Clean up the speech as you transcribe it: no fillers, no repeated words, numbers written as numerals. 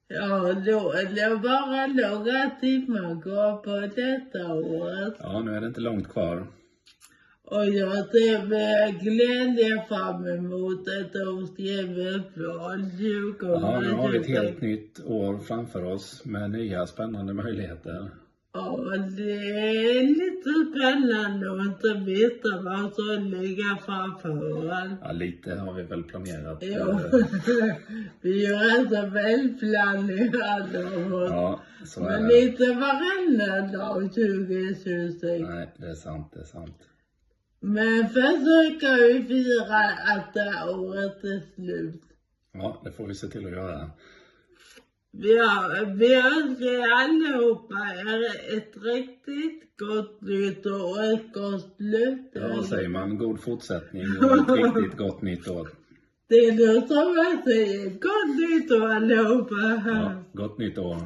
Ja, då är det bara några timmar kvar på detta året. Ja, nu är det inte långt kvar. Och jag ser med glädje fram emot ett årsgemenskap. Ja, nu har vi ett helt nytt år framför oss med nya spännande möjligheter. Ja, det är lite spännande att inte veta vad som ligger framför en. Ja, lite har vi väl planerat. Ja, vi är så välplanerade. Ja, så är Men det. inte varenda dag 2026. Nej, det är sant, det är sant. Men försöker vi fira att det året är slut. Ja, det får vi se till att göra. Vi önskar allihopa ett riktigt gott nytt år och ett gott slut. Ja, vad säger man? God fortsättning och ett riktigt gott nytt år. Det är nog som jag säger, gott nytt år allihopa. Ja, gott nytt år.